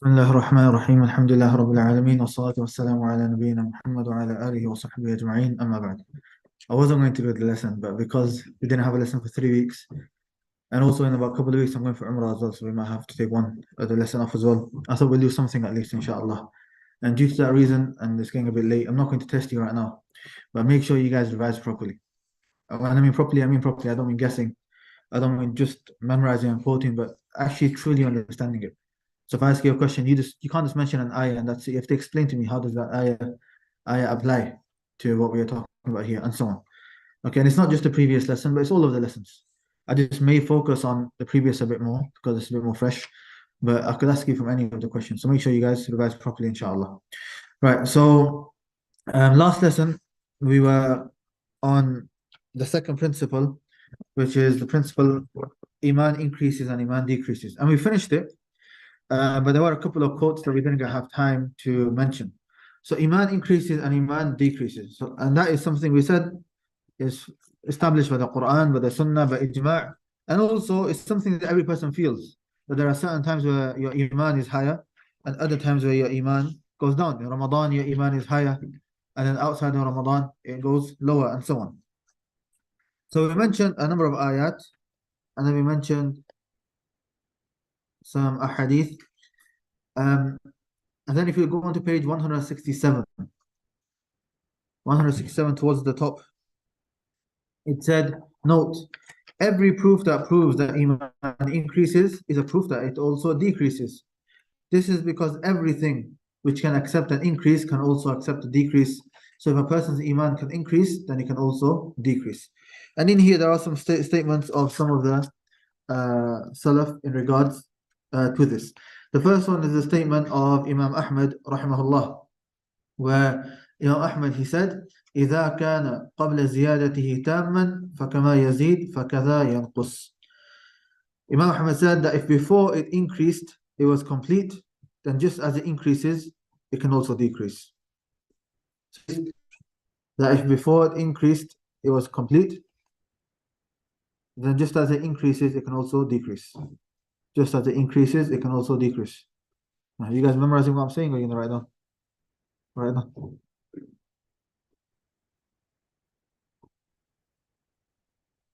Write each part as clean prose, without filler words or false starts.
بسم الله الرحمن الرحيم الحمد لله رب العالمين والصلاة والسلام على نبينا محمد وعلى آله وصحبه أجمعين أما بعد. I wasn't going to do the lesson, but because we didn't have a lesson for 3 weeks, and also in about a couple of weeks I'm going for Umrah as well, so we might have to take one the lesson off as well. I thought we'll do something at least, inshallah. And due to that reason, and it's getting a bit late, I'm not going to test you right now, but make sure you guys revise properly. When I mean properly, I don't mean guessing. I don't mean just memorizing and quoting, but actually truly understanding it. So if I ask you a question, you can't just mention an ayah and that's it. You have to explain to me how does that ayah apply to what we are talking about here and so on. Okay, and it's not just the previous lesson, but it's all of the lessons. I just may focus on the previous a bit more because it's a bit more fresh, but I could ask you from any of the questions. So make sure you guys revise properly, inshallah. Right, so last lesson we were on the second principle, which is the principle Iman increases and Iman decreases. And we finished it, but there were a couple of quotes that we didn't have time to mention. So Iman increases and Iman decreases. So, and that is something we said is established by the Quran, by the Sunnah, by Ijma', and also it's something that every person feels. That there are certain times where your Iman is higher, and other times where your Iman goes down. In Ramadan, your Iman is higher, and then outside of Ramadan, it goes lower, and so on. So we mentioned a number of ayat, and then we mentioned some ahadith. And then if you go on to page 167 towards the top, it said, note, every proof that proves that Iman increases is a proof that it also decreases. This is because everything which can accept an increase can also accept a decrease. So if a person's Iman can increase, then it can also decrease. And in here, there are some statements of some of the Salaf in regards to this. The first one is the statement of Imam Ahmad rahimahullah, where Imam Ahmad, he said, إذا كان قبل زيادته تاما فكما يزيد فكذا ينقص. Imam Ahmad said that if before it increased, it was complete, then just as it increases, it can also decrease. That if before it increased, it was complete, then just as it increases, it can also decrease. Just as it increases, it can also decrease. Now, you guys memorizing what I'm saying, or are you gonna write down? Write down.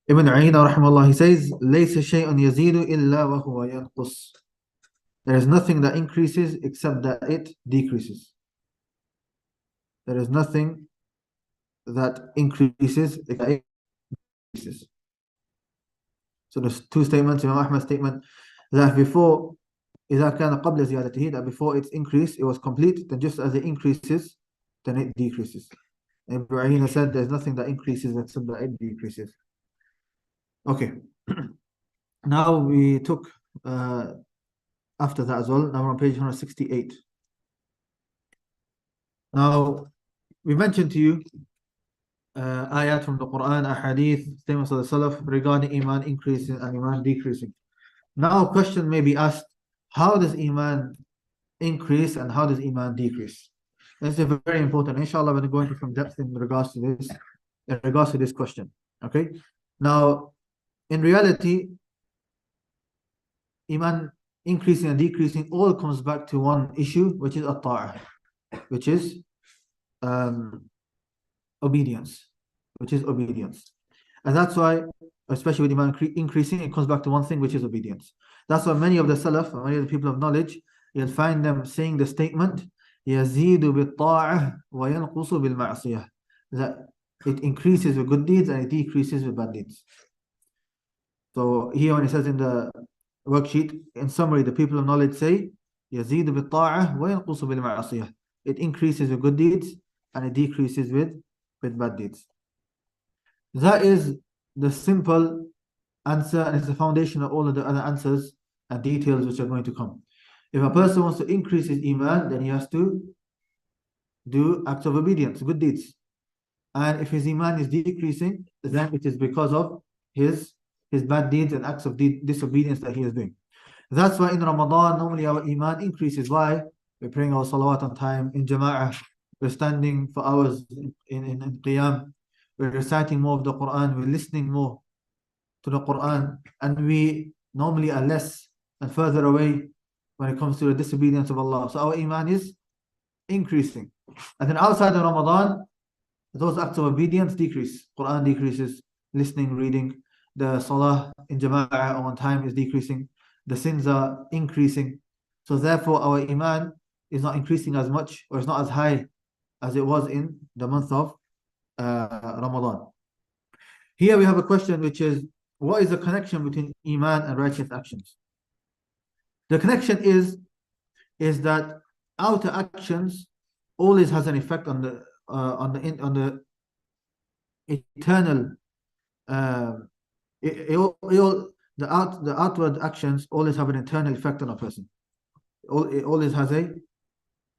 Ibn Ayyina rahimahullah, he says, ليس شيء يزيد إلا وهو ينقص. There is nothing that increases except that it decreases. There is nothing that increases except that it decreases. So there's two statements. Imam Ahmad's statement that before إذا كان قبل زيادته, that before its increase it was complete, then just as it increases, then it decreases. Ibn Ayyina said there's nothing that increases except that it decreases. Okay. Now we took after that as well. Now we're on page 168. Now we mentioned to you ayat from the Quran, ahadith, statements of the Salaf regarding Iman increasing and Iman decreasing. Now a question may be asked, how does Iman increase and how does Iman decrease? This is very important. Inshallah, we're going to go into some depth in regards to this question. Okay. Now, in reality, Iman increasing and decreasing all comes back to one issue, which is at-ta'ah, which is obedience, and that's why, especially with Iman increasing, it comes back to one thing, which is obedience. That's why many of the Salaf, many of the people of knowledge, you'll find them saying the statement يزيد بالطاعة وينقص بالمعصية, that it increases with good deeds and it decreases with bad deeds. So here when it says in the worksheet, in summary, the people of knowledge say يزيد بالطاعة وينقص بالمعصية, it increases with good deeds and it decreases with bad deeds. That is the simple answer, and it's the foundation of all of the other answers and details which are going to come. If a person wants to increase his Iman, then he has to do acts of obedience, good deeds. And if his Iman is decreasing, then it is because of his bad deeds and acts of disobedience that he is doing. That's why in Ramadan, normally our Iman increases. Why? We're praying our salawat on time, in Jama'ah, we're standing for hours in Qiyam, we're reciting more of the Quran, we're listening more to the Quran, and we normally are less and further away when it comes to the disobedience of Allah. So our iman is increasing. And then outside of Ramadan, those acts of obedience decrease. Quran decreases, listening, reading, the salah in jama'ah on time is decreasing, the sins are increasing. So therefore our iman is not increasing as much, or it's not as high as it was in the month of Ramadan. Here we have a question, which is, what is the connection between iman and righteous actions? The connection is that outer actions always has an effect on the eternal. The outward actions always have an internal effect on a person. It always has an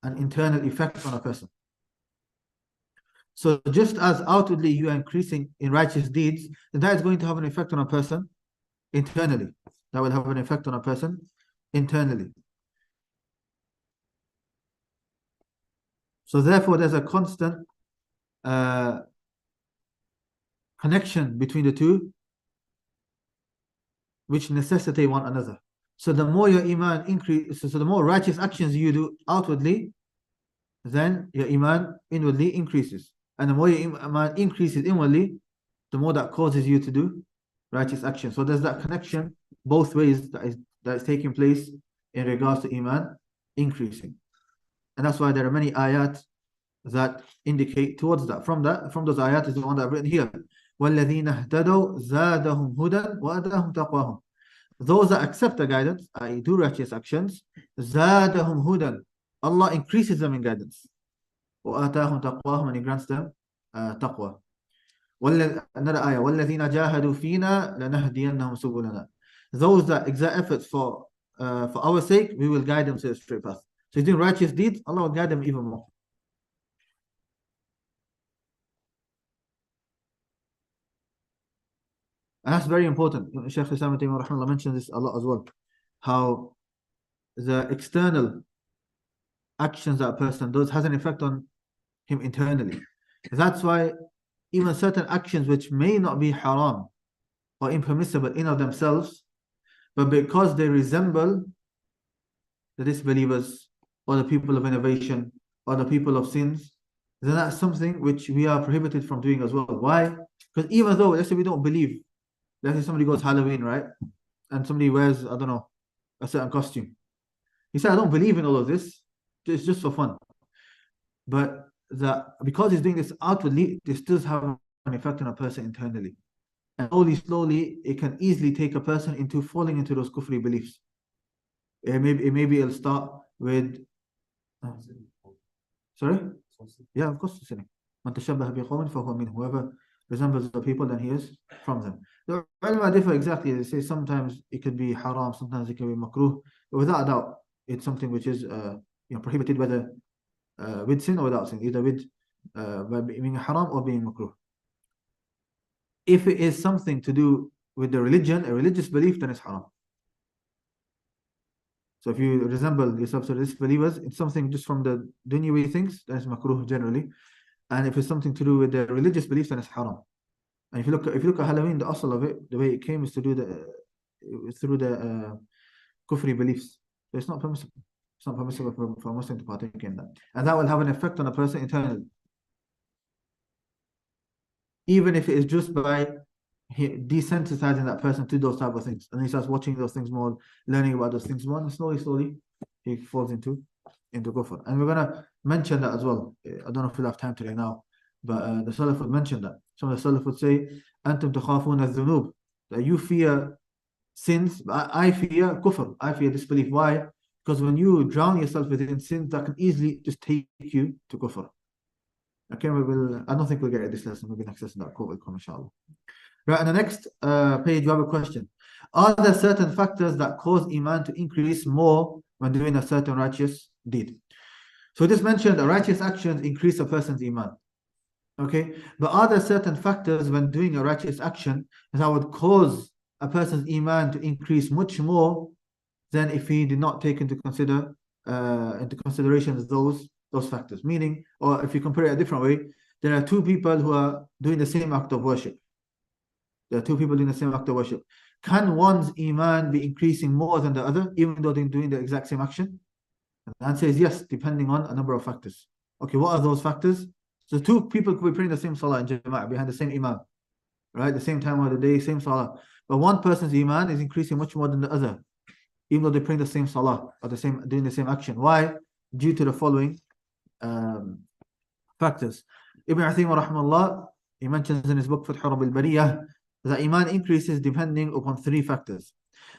internal effect on a person. So just as outwardly you are increasing in righteous deeds, then that is going to have an effect on a person internally. That will have an effect on a person internally. So therefore, there's a constant connection between the two, which necessitate one another. So the more your iman increases, so the more righteous actions you do outwardly, then your iman inwardly increases. And the more your iman increases inwardly, the more that causes you to do righteous action. So there's that connection both ways that is taking place in regards to iman increasing. And that's why there are many ayat that indicate towards that. From those ayat is the one that I've written here. وَالَّذِينَ اهْتَدَوْا زَادَهُمْ هُدًى وَأَتَاهُمْ تَقْوَاهُم. Those that accept the guidance, i.e. do righteous actions, زَادَهُمْ هُدًى. Allah increases them in guidance. وَآتَاهُمْ تَقْوَاهُم, and He grants them taqwa. Another ayah, وَالَّذِينَ جَاهَدُوا فِينَا لَنَهْدِيَنَّهُمْ سُبُلَنَا. Those that exert efforts for our sake, we will guide them to the straight path. So he's doing righteous deeds, Allah will guide them even more. And that's very important. Shaykh Islam mentioned this a lot as well. How the external actions that a person does has an effect on him internally. That's why even certain actions which may not be haram or impermissible in of themselves, but because they resemble the disbelievers or the people of innovation or the people of sins, then that's something which we are prohibited from doing as well. Why? Because even though, let's say we don't believe, let's say somebody goes Halloween, right? And somebody wears, I don't know, a certain costume. He said, I don't believe in all of this. It's just for fun. But because he's doing this outwardly, this does have an effect on a person internally. And slowly, it can easily take a person into falling into those kufri beliefs. Maybe it'll start with... Sorry? Yeah, of course, sinning. Whoever resembles the people, then he is from them. The ulama differ exactly. They say sometimes it could be haram, sometimes it can be makruh. But without a doubt, it's something which is prohibited, whether with sin or without sin, either with by being haram or being makruh. If it is something to do with the religion, a religious belief, then it's haram. So if you resemble yourself to religious believers, it's something just from the dunyawi things, then it's makruh generally. And if it's something to do with the religious beliefs, then it's haram. And if you look at Halloween, the asl of it, the way it came is to do through the kufri beliefs. So it's not permissible. It's not permissible for a Muslim to partake in that. And that will have an effect on a person internally. Even if it is just by desensitizing that person to those type of things. And he starts watching those things more, learning about those things more, and slowly he falls into kufr. And we're going to mention that as well. I don't know if we'll have time today now, but the Salaf would mention that. Some of the Salaf would say, أَنْتُمْ تَخَافُونَ الذُّنُوبِ, that you fear sins, but I fear kufr, I fear disbelief. Why? Because when you drown yourself within sins, that can easily just take you to kufr. Okay, I don't think we'll get this lesson. Maybe next lesson that quote will come, inshallah. Right, on the next page, we have a question. Are there certain factors that cause iman to increase more when doing a certain righteous deed? So this mentioned that righteous actions increase a person's iman. Okay, but are there certain factors when doing a righteous action that would cause a person's iman to increase much more than if he did not take into consideration those factors? Meaning, or if you compare it a different way, there are two people who are doing the same act of worship. There are two people doing the same act of worship. Can one's iman be increasing more than the other, even though they're doing the exact same action? And the answer is yes, depending on a number of factors. Okay, what are those factors? So two people could be praying the same salah in jama'ah behind the same imam, right? The same time of the day, same salah. But one person's iman is increasing much more than the other, even though they're praying the same salah or doing the same action. Why? Due to the following factors. Ibn Uthaymin rahimahullah, he mentions in his book Fath al-Bariyah that iman increases depending upon three factors.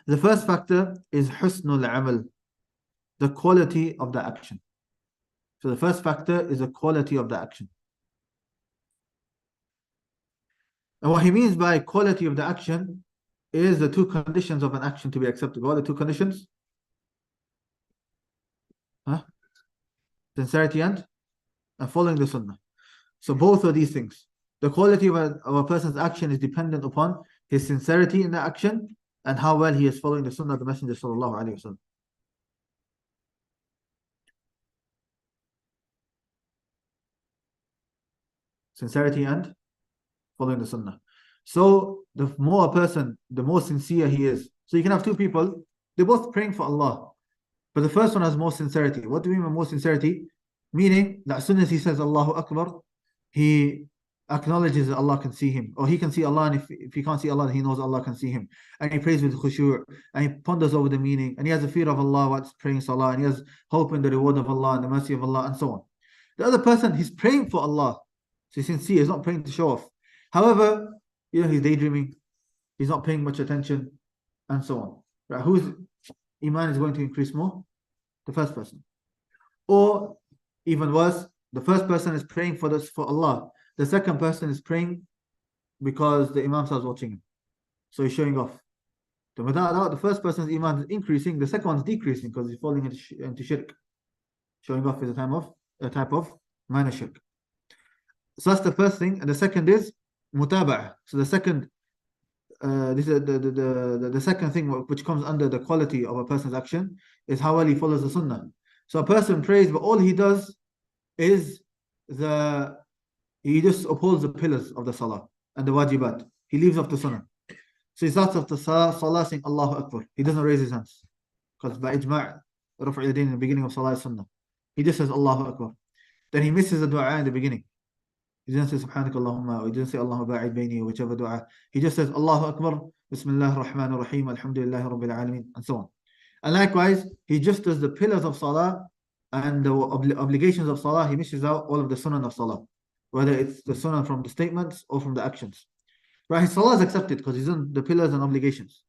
The first factor is husnul amal, the quality of the action. So the first factor is the quality of the action. And what he means by quality of the action is the two conditions of an action to be accepted. What are the two conditions? Sincerity and following the sunnah. So both of these things. The quality of a person's action is dependent upon his sincerity in the action and how well he is following the sunnah of the Messenger sallallahu alaihi wasallam. Sincerity and following the sunnah. So the more a person, the more sincere he is. So you can have two people, they're both praying for Allah, but the first one has more sincerity. What do we mean by more sincerity? Meaning that as soon as he says Allahu Akbar, he acknowledges that Allah can see him, or he can see Allah, and if he can't see Allah, then he knows Allah can see him, and he prays with khushu', and he ponders over the meaning, and he has a fear of Allah whilst praying salah, and he has hope in the reward of Allah and the mercy of Allah, and so on. The other person, he's praying for Allah, so he's sincere, he's not praying to show off. However, he's daydreaming, he's not paying much attention, and so on. Right? Whose iman is going to increase more? The first person. Or even worse, the first person is praying for Allah. The second person is praying because the Imam starts watching him. So he's showing off. Then without doubt, the first person's iman is increasing, the second one's decreasing because he's falling into shirk. Showing off is a type of minor shirk. So that's the first thing. And the second is mutaba'ah. So the second, this is the second thing which comes under the quality of a person's action is how well he follows the sunnah. So a person prays, but all he does is he just upholds the pillars of the salah and the wajibat. He leaves off the sunnah. So he starts off the salah saying Allahu Akbar. He doesn't raise his hands. Because by ijma' Rafa' al-Yadayn in the beginning of salah is sunnah. He just says Allahu Akbar. Then he misses the dua in the beginning. He doesn't say Subhanak Allahumma, or he doesn't say Allahu ba'id bayni, or whichever dua. He just says Allahu Akbar, Bismillah ar-Rahman ar-Rahim, Alhamdulillah Rabbil Alameen, and so on. And likewise, he just does the pillars of salah and the obligations of salah. He misses out all of the sunnah of salah, whether it's the sunnah from the statements or from the actions. Right, his salah is accepted because he's done the pillars and obligations.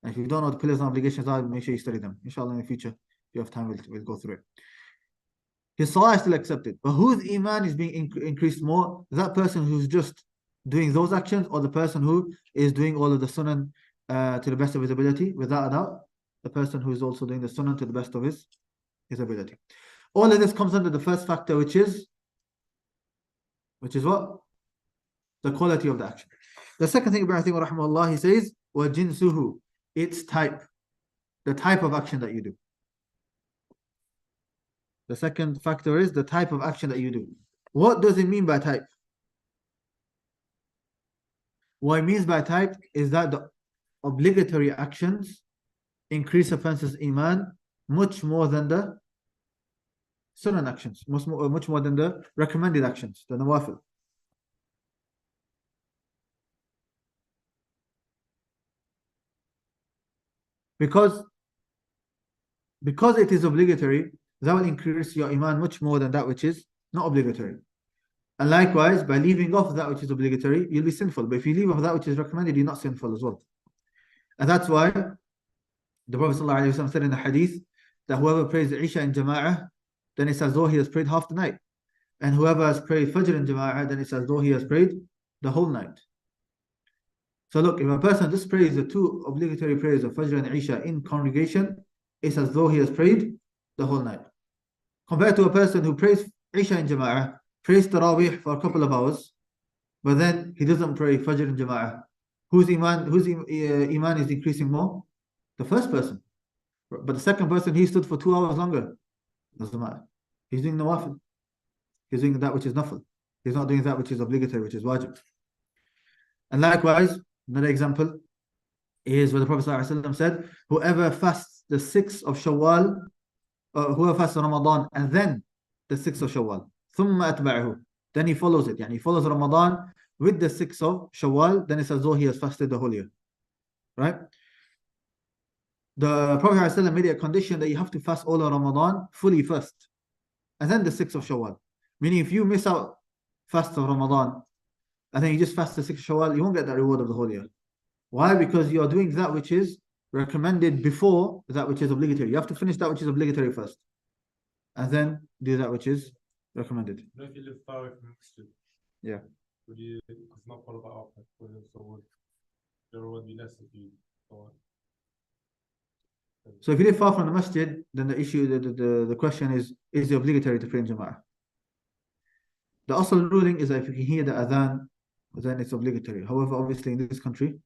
And if you don't know what the pillars and obligations are, make sure you study them. Inshallah, in the future, if you have time, we'll go through it. His salah is still accepted. But whose iman is being increased more? That person who's just doing those actions, or the person who is doing all of the sunnah to the best of his ability? Without a doubt, the person who is also doing the sunnah to the best of his ability. All of this comes under the first factor, which is what? The quality of the action. The second thing, Ibn Uthaymin rahimahullah, he says, وَجِنْسُهُ, its type, the type of action that you do. The second factor is the type of action that you do. What does it mean by type? What it means by type is that the obligatory actions increase a person's iman much more than the sunnah actions, much more than the recommended actions, the nawafil. Because it is obligatory, that will increase your iman much more than that which is not obligatory. And likewise, by leaving off that which is obligatory, you'll be sinful. But if you leave off that which is recommended, you're not sinful as well. And that's why the Prophet ﷺ said in the hadith that whoever prays Isha in Jama'ah, then it's as though he has prayed half the night. And whoever has prayed Fajr in Jama'ah, then it's as though he has prayed the whole night. So look, if a person just prays the two obligatory prayers of Fajr and Isha in congregation, it's as though he has prayed the whole night. Compared to a person who prays Isha in Jama'ah, prays Taraweeh for a couple of hours, but then he doesn't pray Fajr in Jama'ah. Whose iman is increasing more? The first person. But the second person, he stood for 2 hours longer. Doesn't matter. He's doing nawafil. He's doing that which is nafil. He's not doing that which is obligatory, which is wajib. And likewise, another example, is where the Prophet ﷺ said, whoever fasts the 6th of Shawwal, whoever fasts Ramadan and then the 6th of Shawwal, ثم أتبعه, then he follows it, he follows Ramadan with the 6th of Shawwal, then it's as though he has fasted the whole year, right? The Prophet ﷺ made it a condition that you have to fast all of Ramadan fully first, and then the 6th of Shawwal. Meaning if you miss out fast of Ramadan, and then you just fast the 6th of Shawwal, you won't get that reward of the whole year. Why? Because you are doing that which is recommended before that which is obligatory. You have to finish that which is obligatory first, and then do that which is recommended. You know, if you live far away from the masjid, Yeah. would you, because not follow that up, so would the reward be less if you go on? So if you live far from the masjid, then the issue, the question is it obligatory to pray in Jama'ah? The asl ruling is that if you can hear the adhan, then it's obligatory. However, obviously in this country,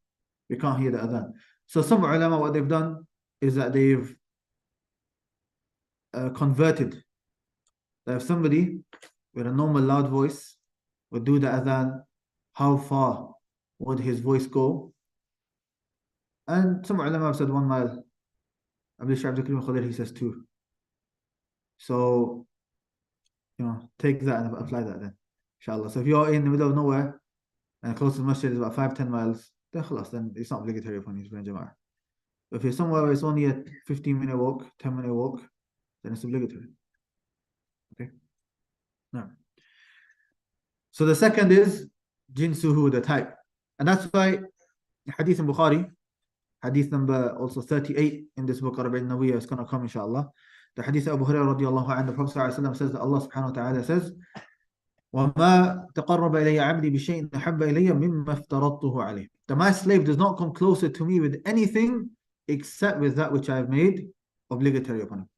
we can't hear the adhan. So some ulama, what they've done is that they've converted. That if somebody with a normal loud voice would do the adhan, how far would his voice go? And some ulama have said 1 mile. Abdul Khadir, he says 2. So, take that and apply that then, inshallah. So if you're in the middle of nowhere and closest masjid is about 5-10 miles, then khalas, then it's not obligatory upon you to pray in Jama'ah. But if you're somewhere where it's only a 15-minute walk, 10-minute walk, then it's obligatory. Okay? Now, so the second is jinsuhu, the type. And that's why Hadeeth in Bukhari, Hadith number also 38 in this book, An-Nawawiyyah, is going to come, inshallah. The Hadith of Abu Hurairah radiallahu anhu, the Prophet ﷺ says that Allah subhanahu wa ta'ala says, وَمَا تَقَرَّبَ إِلَيَّ عَبْدِي بِشَيْءٍ أَحَبَّ إِلَيَّ مِمَّا افْتَرَضْتُهُ عَلَيْهِ. That my slave does not come closer to me with anything except with that which I have made obligatory upon him.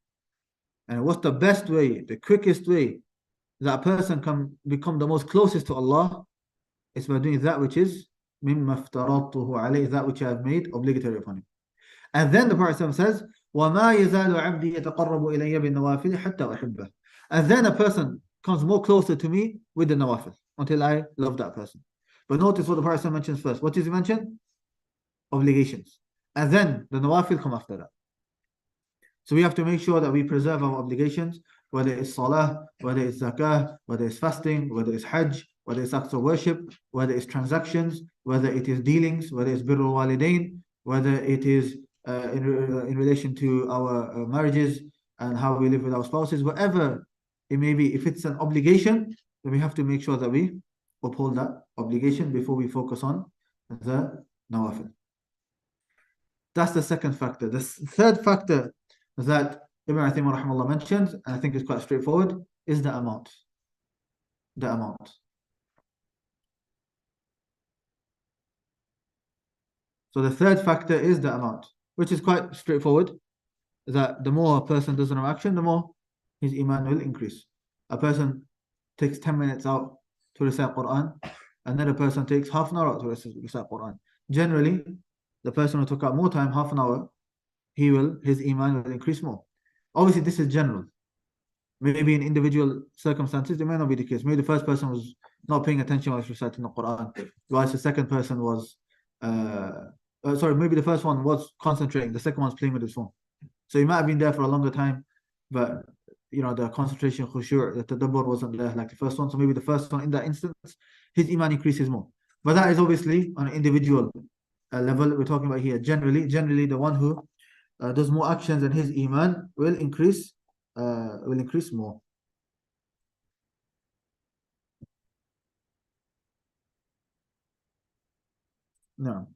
And what's the best way, the quickest way that a person can become the most closest to Allah is by doing that which is مِمَّا افْتَرَضْتُهُ عَلَيْهِ, that which I have made obligatory upon him. And then the Prophet says, وَمَا يَزَالُ عَبْدِي يَتَقَرَّبُ إِلَيَّ بِالنَّوَافِلِ حَتَّى أُحِبَّهُ. And then a person comes more closer to me with the nawafil until I love that person. But notice what the Prophet mentions first. What does he mention? Obligations. And then the nawafil come after that. So we have to make sure that we preserve our obligations, whether it's salah, whether it's zakah, whether it's fasting, whether it's hajj, whether it's acts of worship, whether it's transactions, whether it is dealings, whether it's birrul walidain, whether it is in relation to our marriages and how we live with our spouses, whatever it may be. If it's an obligation, then we have to make sure that we uphold that obligation before we focus on the nawafil. That's the second factor. The third factor that Ibn Uthaymin rahimahullah mentions, and I think it's quite straightforward, is the amount. The amount. So the third factor is the amount, which is quite straightforward, that the more a person does an action, the more his iman will increase. A person takes 10 minutes out to recite Quran, another person takes half an hour out to recite Quran. Generally, the person who took out more time, half an hour, his iman will increase more. Obviously, this is general. Maybe in individual circumstances, it may not be the case. Maybe the first person was not paying attention while he was reciting the Quran, whilst the second person was, maybe the first one was concentrating, the second one's playing with his phone. So he might have been there for a longer time, but the concentration, khushu', the tadabbur wasn't there like the first one. So maybe the first one, in that instance, his iman increases more. But that is obviously on an individual level we're talking about here. Generally, the one who does more actions and his iman will increase more. No.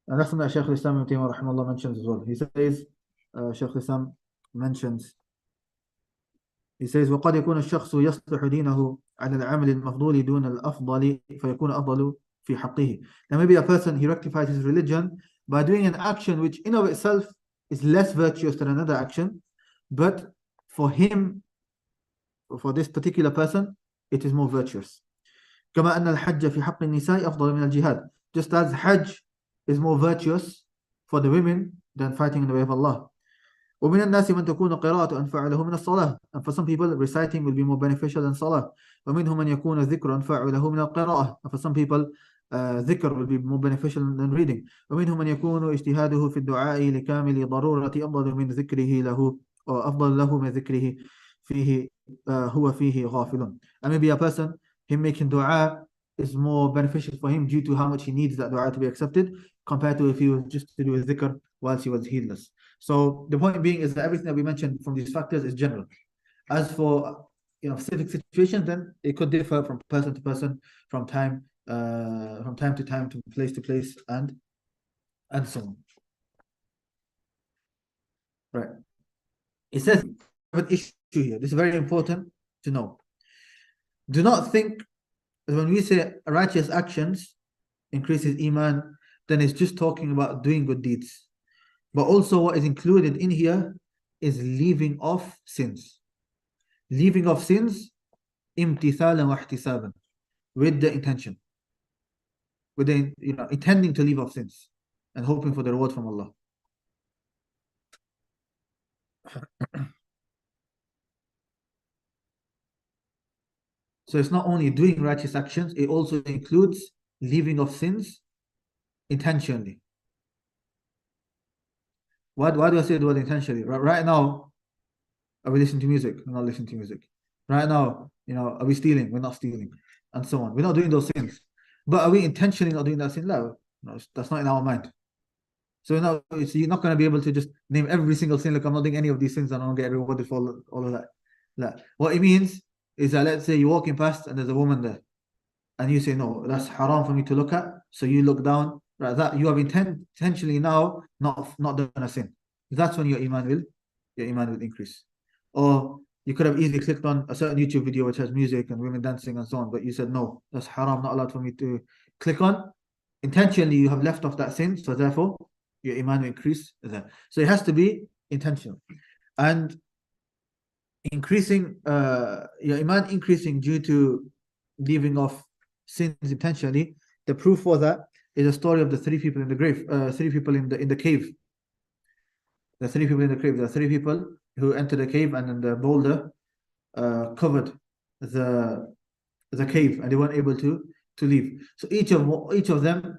And that's something that Shaykh al-Islam Ibn Taymiyyah rahimahullah mentions as well. He says, Shaykh al-Islam mentions, he says, وَقَدْ يَكُونَ الشَّخْصُ يَصْلِحُ دِينَهُ عَلَى الْعَمَلِ الْمَفْضُولِ دُونَ الْأَفْضَلِ فَيَكُونَ أَفْضَلُ فِي حَقِّهِ. Now maybe a person, he rectifies his religion by doing an action which in of itself is less virtuous than another action, but for him, for this particular person, it is more virtuous. كما أن الحج في حق النساء أفضل من الجهاد. Just as Hajj is more virtuous for the women than fighting in the way of Allah. ومن الناس من تكون قراءة أنفع له من الصلاة. And for some people, reciting will be more beneficial than salah. ومنهم من يكون الذكر أنفع له من القراءة. And for some people, dhikr will be more beneficial than reading. ومنهم من يكون اجتهاده في الدعاء لكامل ضرورة أفضل من ذكره له أو أفضل له من ذكره فيه هو فيه غافل. And maybe a person, him making dua is more beneficial for him due to how much he needs that dua to be accepted compared to if he was just to do a dhikr whilst he was heedless. So the point being is that everything that we mentioned from these factors is general. As for specific situations, then it could differ from person to person, from time to time, to place, and so on. Right. It says an issue here. This is very important to know. Do not think that when we say righteous actions increases iman, then it's just talking about doing good deeds. But also what is included in here is leaving off sins. Leaving off sins, imtithalan wa ihtisaban, with the intention. With the, intending to leave off sins and hoping for the reward from Allah. So it's not only doing righteous actions, it also includes leaving off sins intentionally. Why do I say the word intentionally? Right now, are we listening to music? We're not listening to music. Right now, are we stealing? We're not stealing. And so on. We're not doing those sins. But are we intentionally not doing that sin? No, that's not in our mind. So you're not going to be able to just name every single sin, like I'm not doing any of these sins and I don't get rewarded for all of that. No. What it means is that, let's say you're walking past and there's a woman there and you say, no, that's haram for me to look at. So you look down, right? That you have intentionally now not done a sin. That's when your iman will increase. Or you could have easily clicked on a certain YouTube video which has music and women dancing and so on, but you said, no, that's haram, not allowed for me to click on. Intentionally, you have left off that sin, so therefore, your iman will increase there. So it has to be intentional. And increasing, your iman increasing due to leaving off sins intentionally, the proof for that is a story of the three people in the grave, three people in the cave. The three people in the cave. There are three people who entered the cave, and then the boulder covered the cave, and they weren't able to leave. So each of them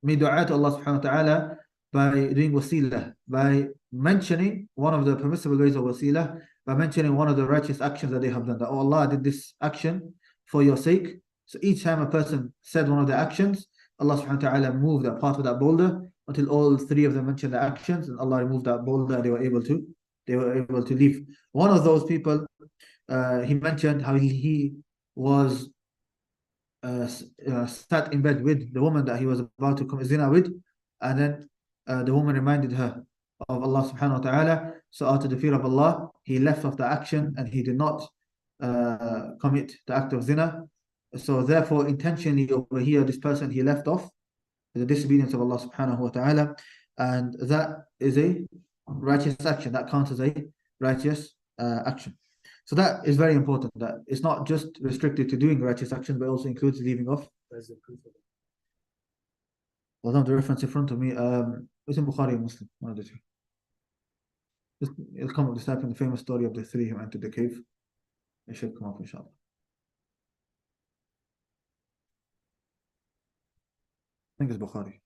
made dua to Allah subhanahu wa ta'ala by doing wasilah, by mentioning one of the permissible ways of wasilah, by mentioning one of the righteous actions that they have done. That, oh Allah, I did this action for your sake. So each time a person said one of the actions, Allah subhanahu wa ta'ala moved that part of that boulder until all three of them mentioned the actions, and Allah removed that boulder and they were able to leave. One of those people, he mentioned how he was sat in bed with the woman that he was about to commit zina with, and then the woman reminded her of Allah subhanahu wa ta'ala. So out of the fear of Allah, he left off the action and he did not commit the act of zina. So therefore, intentionally over here, this person, he left off the disobedience of Allah subhanahu wa ta'ala, and that is a righteous action. That counts as a righteous action. So that is very important, that it's not just restricted to doing righteous actions, but also includes leaving off. Well, I don't have the reference in front of me. It's in Bukhari and Muslim, one of the two. It'll come up, this type in the famous story of the three who entered the cave. It should come up, inshallah. I think it's Bukhari.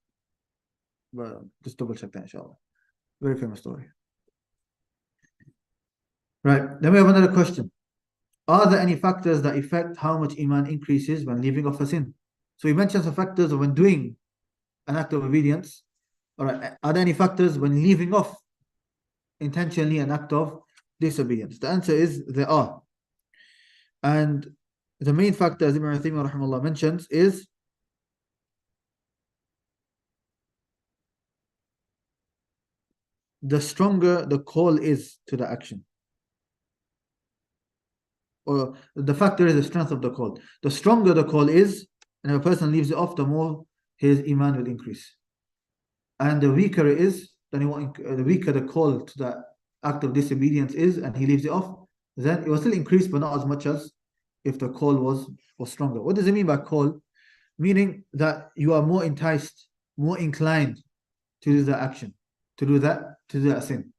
But just double check that, inshallah. Very famous story. Right, then we have another question. Are there any factors that affect how much iman increases when leaving off a sin? So we mentioned some factors of when doing an act of obedience. All right, are there any factors when leaving off intentionally an act of disobedience? The answer is there are. And the main factor, as Imam rahimahullah mentions, is the stronger the call is to the action. Or the factor is the strength of the call. The stronger the call is, and if a person leaves it off, the more his iman will increase. And the weaker it is, the weaker the call to that act of disobedience is, and he leaves it off, then it will still increase, but not as much as if the call was stronger. What does it mean by call? Meaning that you are more enticed, more inclined to do that action, to do that sin.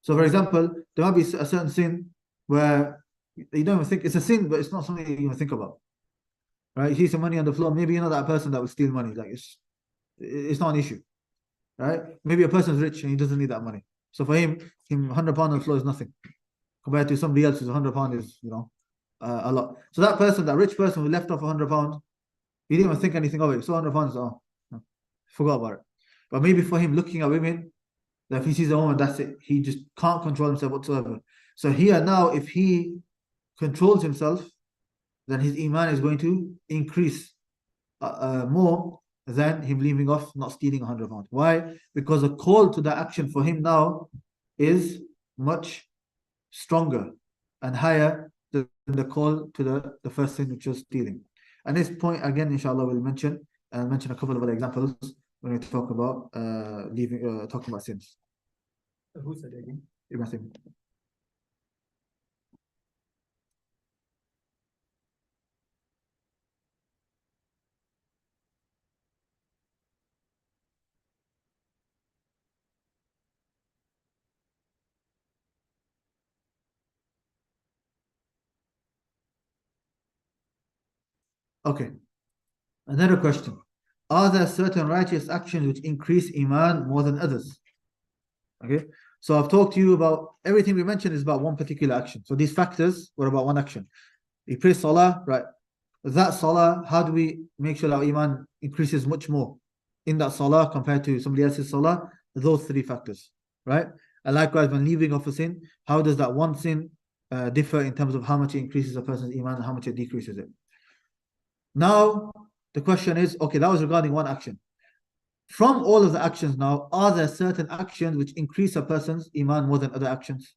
So for example, there might be a certain sin where you don't even think it's a sin, but it's not something you even think about. right? You see some money on the floor, maybe you're not that person that will steal money. Like it's not an issue, right? Maybe a person's rich and he doesn't need that money. So for him £100 on the floor is nothing compared to somebody else who's £100 is, a lot. So that person, that rich person who left off £100, he didn't even think anything of it. So £100, no, forgot about it. But maybe for him, looking at women, that if he sees a woman, that's it. He just can't control himself whatsoever. So here now, if he controls himself, then his iman is going to increase more than him leaving off not stealing £100. Why? Because the call to the action for him now is much stronger and higher than the call to the first sin, which was stealing. And this point again, inshallah, we'll mention a couple of other examples when we talk about talking about sins. Who said it again? Ibn Taymiyyah. Okay. Another question. Are there certain righteous actions which increase iman more than others? Okay. So I've talked to you about everything we mentioned is about one particular action. So these factors were about one action. You pray salah, right? That salah, how do we make sure that our iman increases much more in that salah compared to somebody else's salah? Those three factors, right? And likewise, when leaving off a sin, how does that one sin differ in terms of how much it increases a person's iman and how much it decreases it? Now, the question is, okay, that was regarding one action. From all of the actions now, are there certain actions which increase a person's iman more than other actions?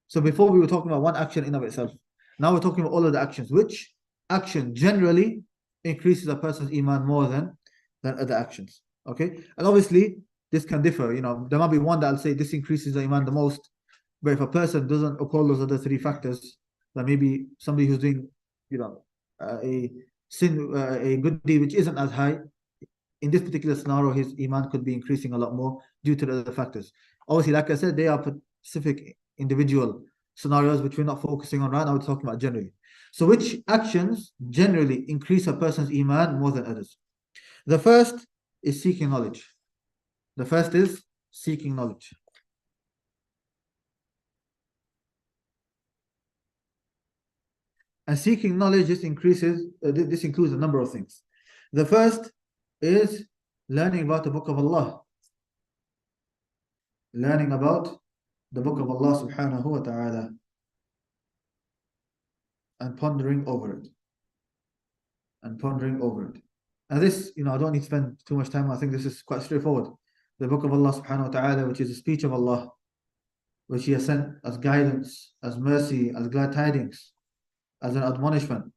So before we were talking about one action in of itself. Now we're talking about all of the actions. Which action generally increases a person's iman more than other actions? Okay, and obviously this can differ. There might be one that'll say this increases the iman the most, but if a person doesn't uphold those other three factors, then maybe somebody who's doing, a sin, a good deed which isn't as high, in this particular scenario, his iman could be increasing a lot more due to the other factors. Obviously, like I said, they are specific individual scenarios which we're not focusing on right now. We're talking about generally. So which actions generally increase a person's iman more than others? The first is seeking knowledge. The first is seeking knowledge. And seeking knowledge, this includes a number of things. The first is learning about the book of Allah. Learning about the book of Allah subhanahu wa ta'ala and pondering over it. And this, I don't need to spend too much time. I think this is quite straightforward. The book of Allah subhanahu wa ta'ala, which is the speech of Allah, which He has sent as guidance, as mercy, as glad tidings, as an admonishment,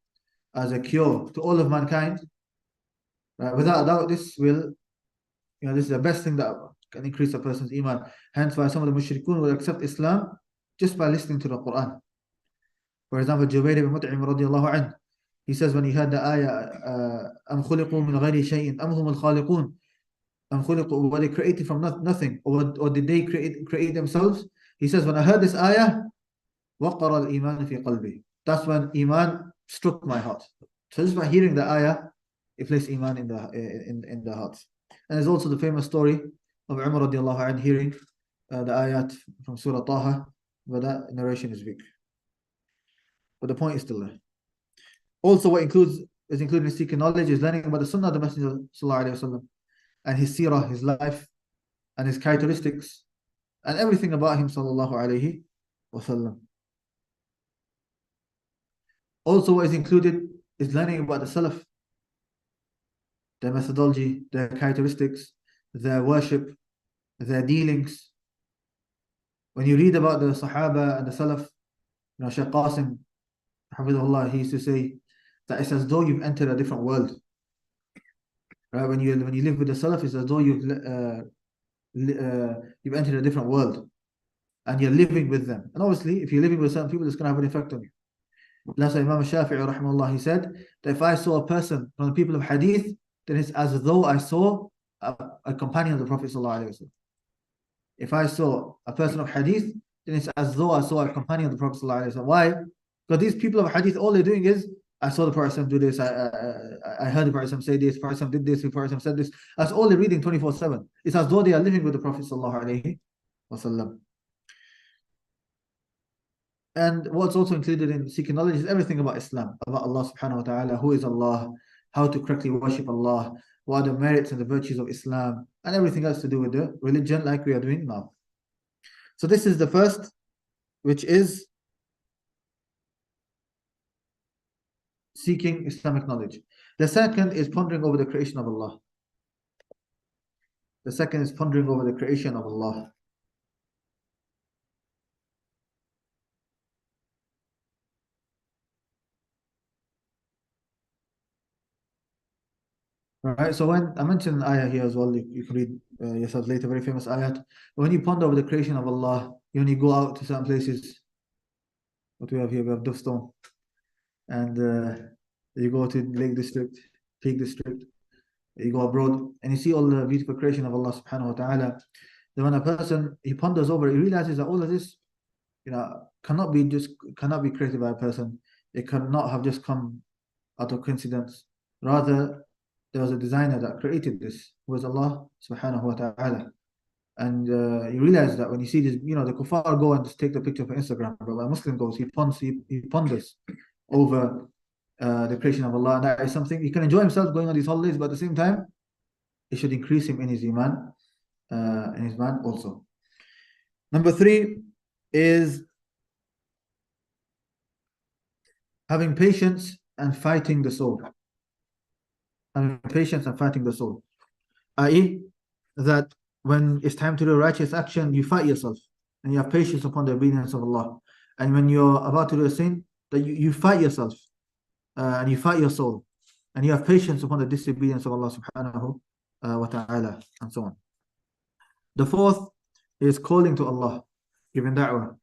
as a cure to all of mankind. Right? Without a doubt, this will, this is the best thing that can increase a person's iman. Hence why some of the mushrikun will accept Islam just by listening to the Quran. For example, Jubayr ibn Mut'im radiallahu anhu, he says when he heard the ayah, أَمْ خُلِقُوا مِنْ غَيْرِ شَيْءٍ أَمْ هُمُ الْخَالِقُونَ, أَمْ خُلِقُوا, were they created from nothing, or did they create themselves? He says, when I heard this ayah, وَقَرَ الْإِيمَانُ فِي قَلْبِي, that's when iman struck my heart. So just by hearing the ayah, it placed iman in the heart. And there's also the famous story of Umar radiallahu anhu hearing the ayat from Surah Taha, but that narration is weak. But the point is still there. Also, what included in seeking knowledge is learning about the Sunnah of the Messenger sallallahu alaihi wasallam and his seerah, his life, and his characteristics, and everything about him sallallahu alaihi wasallam. Also, what is included is learning about the Salaf, their methodology, their characteristics, their worship, their dealings. When you read about the Sahaba and the Salaf, Shaykh Qasim, Hafidhullah, he used to say that it's as though you've entered a different world. Right? When you live with the Salaf, it's as though you've entered a different world and you're living with them. And obviously, if you're living with certain people, it's going to have an effect on you. That's why Imam Shafi'i, rahimahullah, he said that if I saw a person from the people of Hadeeth, then it's as though I saw a companion of the Prophet sallallahu alaihi wasallam. If I saw a person of Hadith, then it's as though I saw a companion of the Prophet sallallahu alaihi wasallam. Why? Because these people of Hadith, all they're doing is I saw the Prophet do this, I heard the Prophet say this, the Prophet did this, the Prophet said this. That's all they're reading 24/7. It's as though they are living with the Prophet sallallahu alaihi wasallam. And what's also included in seeking knowledge is everything about Islam, about Allah subhanahu wa ta'ala, who is Allah, how to correctly worship Allah, what are the merits and the virtues of Islam, and everything else to do with the religion like we are doing now. So this is the first, which is seeking Islamic knowledge. The second is pondering over the creation of Allah. The second is pondering over the creation of Allah. Right, so when I mentioned an ayah here as well, you can read yourself later, very famous ayat. When you ponder over the creation of Allah, when you go out to certain places, what we have here, we have Dufstone, and you go to Lake District, Peak District, you go abroad, and you see all the beautiful creation of Allah subhanahu wa ta'ala. Then when a person, he ponders over it, he realizes that all of this, cannot be created by a person. It cannot have just come out of coincidence. Rather, there was a designer that created this, who was Allah subhanahu wa ta'ala. And you realize that when you see this, the kuffar go and just take the picture for Instagram, but when a Muslim goes, he ponders over the creation of Allah. And that is something he can enjoy himself going on these holidays, but at the same time, it should increase him in his iman, also. Number 3 is having patience and fighting the soul. Having patience and fighting the soul. I.e., that when it's time to do a righteous action, you fight yourself and you have patience upon the obedience of Allah. And when you're about to do a sin, that you fight yourself and you fight your soul and you have patience upon the disobedience of Allah subhanahu wa ta'ala, and so on. The fourth is calling to Allah, giving da'wah.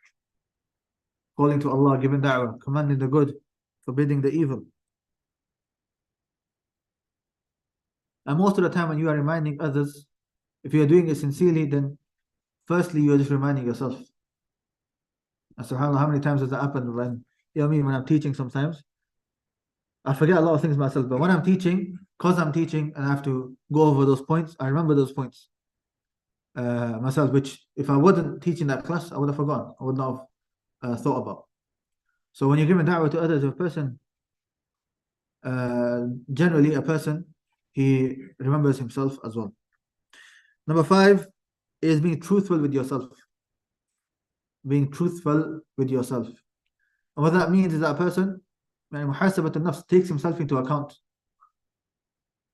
Calling to Allah, giving da'wah, commanding the good, forbidding the evil. And most of the time when you are reminding others, if you are doing it sincerely, then firstly you are just reminding yourself. And subhanAllah, how many times has that happened when, when I'm teaching sometimes, I forget a lot of things myself, but when I'm teaching, because I'm teaching and I have to go over those points, I remember those points myself, which if I wasn't teaching that class, I would have forgotten. I would not have thought about. So when you're giving da'wah to others, a person, generally a person, he remembers himself as well. Number 5 is being truthful with yourself. Being truthful with yourself. And what that means is that a person, muhasabat al-nafs, takes himself into account.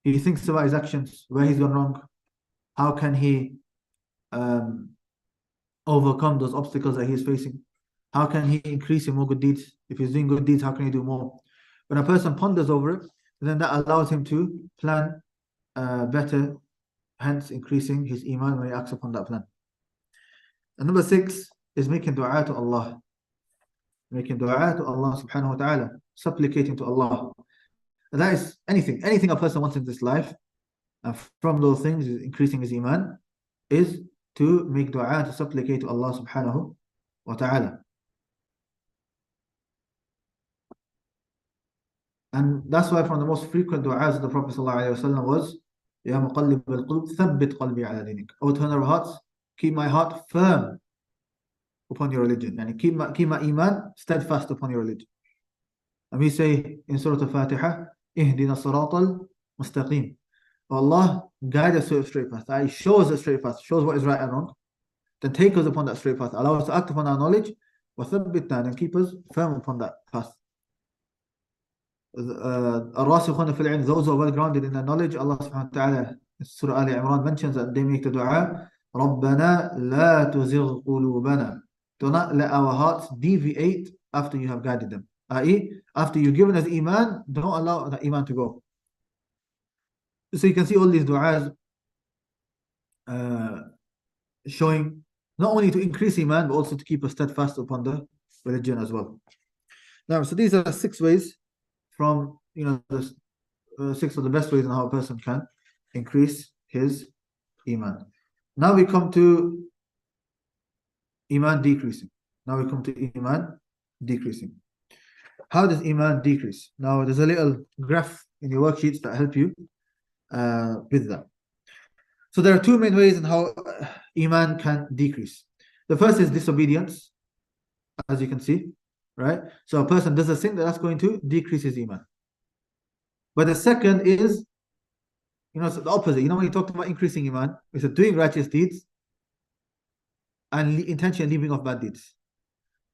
He thinks about his actions, where he's gone wrong, how can he overcome those obstacles that he's facing, how can he increase in more good deeds. If he's doing good deeds, how can he do more? When a person ponders over it, then that allows him to plan better, hence increasing his iman when he acts upon that plan. And number 6 is making dua to Allah. Making dua to Allah subhanahu wa ta'ala, supplicating to Allah. And that is anything a person wants in this life, and from those things is increasing his iman, is to make dua, to supplicate to Allah subhanahu wa ta'ala. And that's why from the most frequent du'as of the Prophet ﷺ was, Ya muqallib al-qulub, thabbit qalbi ala dinik. O turner of hearts, keep my heart firm upon your religion. And keep my iman steadfast upon your religion. And we say in Surah Al-Fatiha, Ihdina siratal mustaqim. Allah, guide us to a straight path. That show us a straight path, shows what is right and wrong. Then take us upon that straight path. Allow us to act upon our knowledge. وَثَبِّتْنَا, and keep us firm upon that path. الراسخون في العلم, those who are well grounded in their knowledge, Allah subhanahu wa ta'ala in Surah Al-Imran mentions that they make the dua, رَبَّنَا لَا تُزِغْ قُلُوبَنَا, do not let our hearts deviate after you have guided them. I.e., after you've given us iman, don't allow that iman to go. So you can see all these du'as showing not only to increase iman, but also to keep us steadfast upon the religion as well. Now, so these are 6 ways from, the 6 of the best ways in how a person can increase his iman. Now we come to iman decreasing. how does Iman decrease? Now, there's a little graph in your worksheets that help you with that. So there are two main ways in how Iman can decrease. The first is disobedience, as you can see, right? So a person does a sin that's going to decrease his Iman. But the second is, it's the opposite. When you talked about increasing Iman, we said doing righteous deeds and intentionally leaving off bad deeds.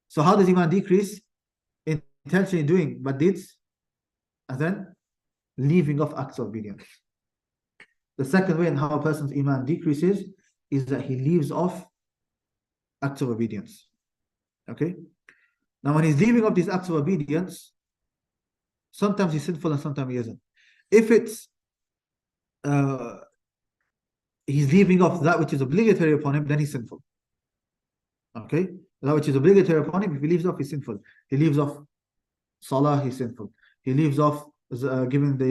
So how does Iman decrease? Intentionally doing bad deeds and then leaving off acts of obedience. The second way in how a person's Iman decreases is that he leaves off acts of obedience. Okay? Now, when he's leaving off these acts of obedience, sometimes he's sinful and sometimes he isn't. If it's he's leaving off that which is obligatory upon him, then he's sinful. Okay? That which is obligatory upon him, if he leaves off, he's sinful. He leaves off salah, he's sinful. He leaves off giving the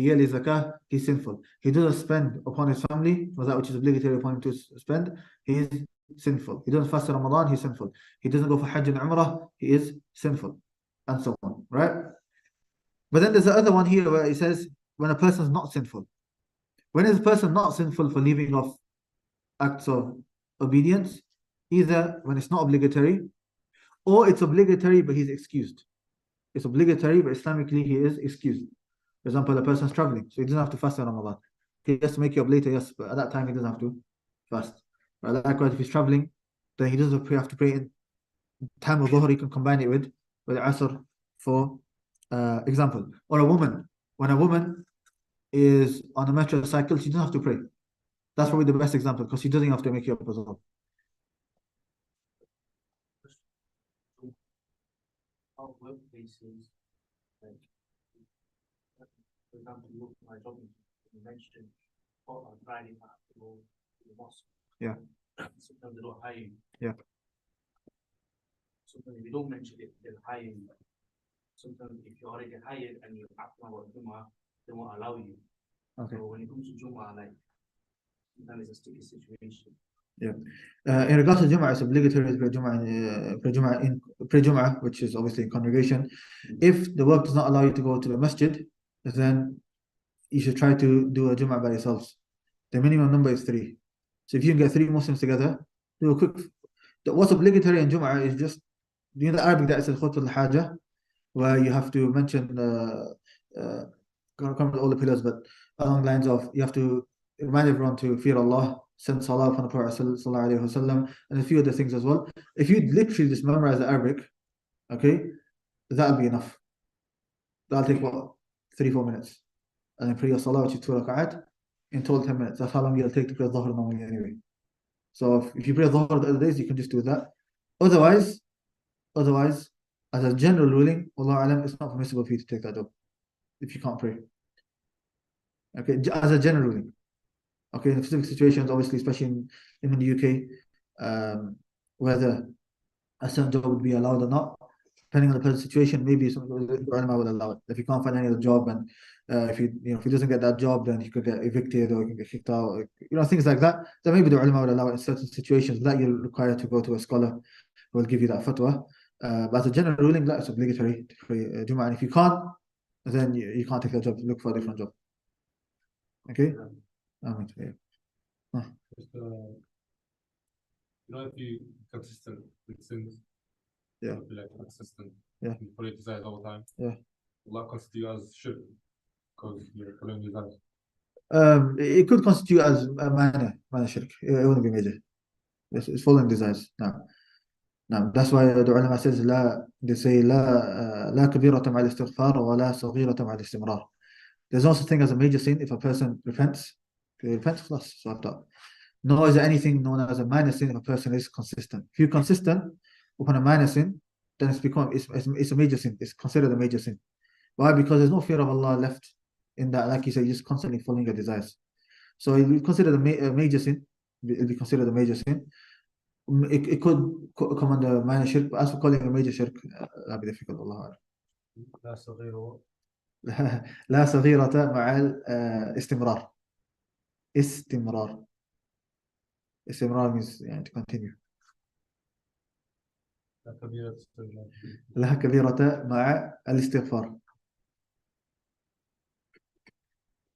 yearly zakah, he's sinful. He doesn't spend upon his family, or that which is obligatory upon him to spend, he is sinful. He doesn't fast in Ramadan, he's sinful. He doesn't go for Hajj and Umrah, he is sinful. And so on, right? But then there's the other one here where it says, when a person is not sinful. When is a person not sinful for leaving off acts of obedience? Either when it's not obligatory, or it's obligatory but he's excused. It's obligatory, but Islamically he is excused. For example, a person is traveling, so he doesn't have to fast in Ramadan. He has to make it up later, yes, but at that time he doesn't have to fast. Right? Likewise, if he's traveling, then he doesn't have to pray in time of Dhuhr, he can combine it with Asr, for example. Or a woman, when a woman is on a motorcycle, she doesn't have to pray. That's probably the best example, because she doesn't have to make it up as well. Our workplaces, like, for example, look at my job, you mentioned, on Friday, I have to go to the mosque. Yeah. Sometimes they don't hire you. Yeah. Sometimes if you don't mention it, they'll hire you. Sometimes if you're already hired and you're asking about Jumu'ah, they won't allow you. Okay. So when it comes to Jumu'ah, like, sometimes it's a sticky situation. Yeah. In regards to Jum'ah, it's obligatory to pray Jum'ah, which is obviously in congregation. If the work does not allow you to go to the masjid, then you should try to do a Jum'ah by yourselves. The minimum number is 3. So if you can get 3 Muslims together, do a quick. What's obligatory in Jum'ah is just, the Arabic that says Khutbah al-Hajah, where you have to mention, can't remember all the pillars, but along the lines of, you have to remind everyone to fear Allah, send salah upon the Prophet sallallahu alaihi wasallam, and a few other things as well. If you literally just memorize the Arabic, okay, that'll be enough. That'll take what, 3-4 minutes, and then pray your salah, which is 2 rak'at, in total 10 minutes. That's how long it'll take to pray Dhuhr normally anyway. So if you pray Dhuhr the other days, you can just do that. Otherwise, as a general ruling, Wallahu alam, it's not permissible for you to take that job if you can't pray. Okay, as a general ruling. Okay, in specific situations, obviously, especially in the UK, whether a certain job would be allowed or not, depending on the person's situation, maybe some ulama will allow it. If you can't find any other job, and if he doesn't get that job, then he could get evicted or he can get kicked out, or, things like that. Then maybe the ulama will allow it in certain situations. That you're required to go to a scholar who will give you that fatwa. But as a general ruling, that it's obligatory to pray Jumu'ah. And if you can't, then you can't take that job. Look for a different job. Okay. Yeah. Just, if you consistent with sins, Yeah. be like consistent. Yeah. You follow desires all the time. Yeah. Allah constitute you as shirk because you're following desires. It could constitute as a minor shirk. It wouldn't be major. It's following desires. No. That's why the ulama says they say لا كبيرة مع الاستغفار ولا صغيرة مع الاستمرار. There's no such thing as a major sin if a person repents. If he repents, خلاص, sort out. Nor is there anything known as a minor sin if a person is consistent. If you're consistent upon a minor sin, then it's a major sin. It's considered a major sin. Why? Because there's no fear of Allah left in that. Like you said, you're just constantly following your desires. So it will be considered a major sin. It'll be considered a major sin. It could come under minor shirk, but as for calling a major shirk, that'll be difficult. Allah. لا صغير لا صغيرة مع الاستمرار. استمرار means to continue. كبيرة لها كبيرة مع الاستغفار.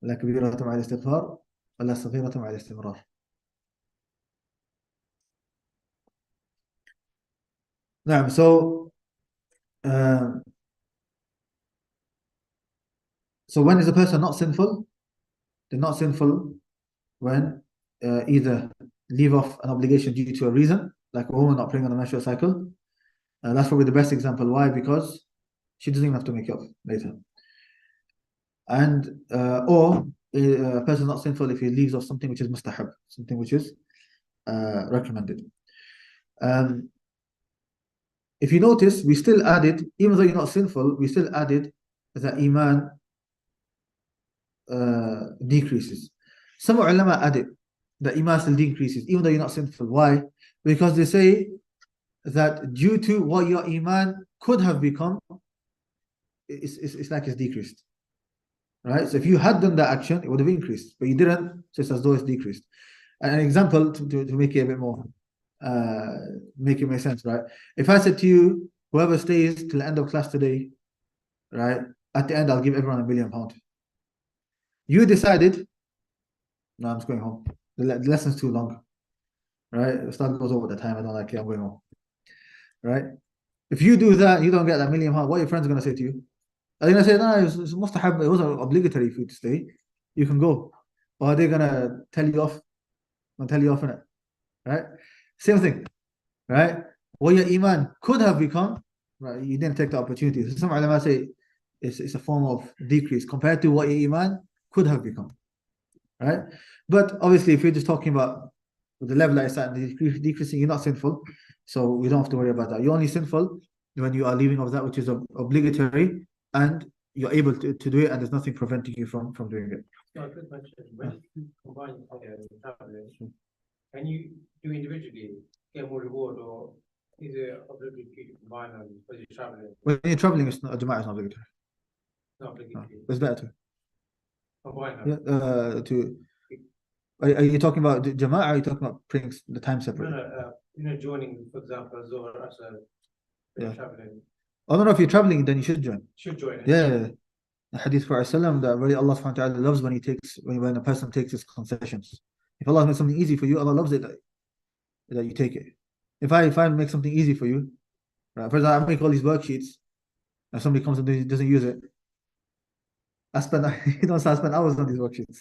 لا كبيرة مع الاستغفار ولا صغيرة مع الاستمرار. نعم. Uh, so when is a person not sinful? They're not sinful when either leave off an obligation due to a reason, like a woman not praying on a menstrual cycle. That's probably the best example. Why? Because she doesn't even have to make it up later. And or a person is not sinful if he leaves off something which is mustahab, something which is recommended. If you notice, we still added, even though you're not sinful, we still added that iman decreases. Some ulama added that iman still decreases, even though you're not sinful. Why? Because they say that due to what your iman could have become, it's like it's decreased. Right? So if you had done that action, it would have increased, but you didn't, so it's as though it's decreased. And an example to make it a bit more, make it make sense, right? If I said to you, whoever stays till the end of class today, right, at the end I'll give everyone £1 million. You decided, no, I'm just going home. The lesson's too long, right? The start goes over the time. I don't like it. I'm going home, right? If you do that, you don't get that £1 million. What are your friends going to say to you? Are they going to say, no, it's mustahab, it was obligatory for you to stay. You can go. Or are they going to tell you off? And tell you off in it, right? Same thing, right? What your iman could have become, right? You didn't take the opportunity. So some ulama say it's a form of decrease compared to what your iman could have become, right? But obviously, if you're just talking about the level that is at decreasing, you're not sinful, so we don't have to worry about that. You're only sinful when you are leaving of that which is obligatory and you're able to do it, and there's nothing preventing you from doing it. So a good question. When you combine traveling, can you do individually get more reward, or is it obligatory to combine them because you're traveling? When you're traveling, it's not, Jama'ah is not obligatory. It's not obligatory. It's better to. Combine them. Yeah, are you talking about the Jama'ah, or are you talking about praying the time separately? No, joining, for example, Zohar, Asr, Yeah. traveling. I don't know, if you're traveling, then you should join. Should join it. Yeah. The Hadeeth for Sallam that really Allah subhanahu wa ta'ala loves when when a person takes his concessions. If Allah makes something easy for you, Allah loves it that you take it. If I make something easy for you, right? For example, I make all these worksheets, and somebody comes and doesn't use it. I spend hours on these worksheets,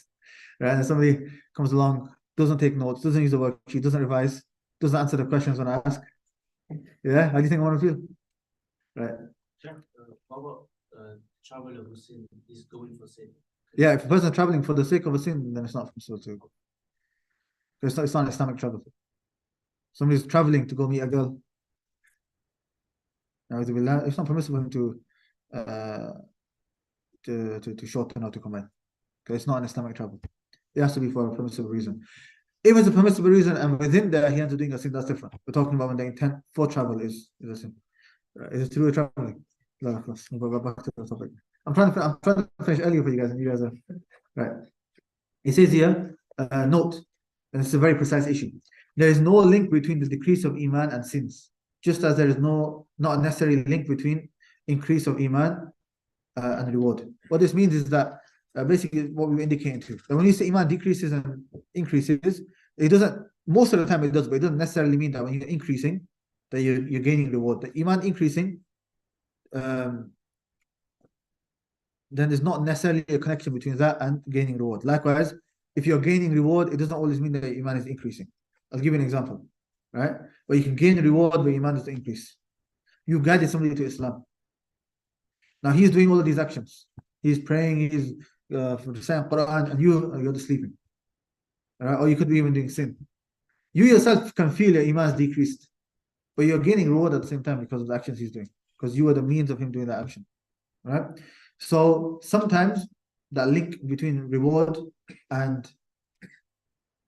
right? And somebody comes along, doesn't take notes, doesn't use the worksheet, doesn't revise, doesn't answer the questions when I ask. Yeah, how do you think I want to feel? Right? What about traveler who sin is going for sin? Yeah, if a person is traveling for the sake of a sin, then it's not permissible to go. It's not Islamic travel. Somebody's traveling to go meet a girl. It's not permissible to shorten or to combine, because it's not an Islamic travel. It has to be for a permissible reason. If it's a permissible reason and within there he ends up doing a sin, that's different. We're talking about when the intent for travel is a sin. Is it to do with traveling? No, we'll go back to the topic. I'm trying to finish earlier for you guys, and you guys are right. It says here, note, and it's a very precise issue. There is no link between the decrease of iman and sins, just as there is not necessarily link between increase of iman and reward. What this means is that basically what we were indicating to, that when you say iman decreases and increases, it doesn't, most of the time it does, but it doesn't necessarily mean that when you're increasing, that you're gaining reward. The iman increasing, then there's not necessarily a connection between that and gaining reward. Likewise, if you're gaining reward, it doesn't always mean that your iman is increasing. I'll give you an example, right? But you can gain reward, but iman doesn't increase. You guided somebody to Islam. Now he's doing all of these actions. He's praying, he's reciting Quran, and you're just sleeping. Right? Or you could be even doing sin. You yourself can feel your iman is decreased, but you're gaining reward at the same time because of the actions he's doing, because you are the means of him doing that action. Right? So sometimes that link between reward and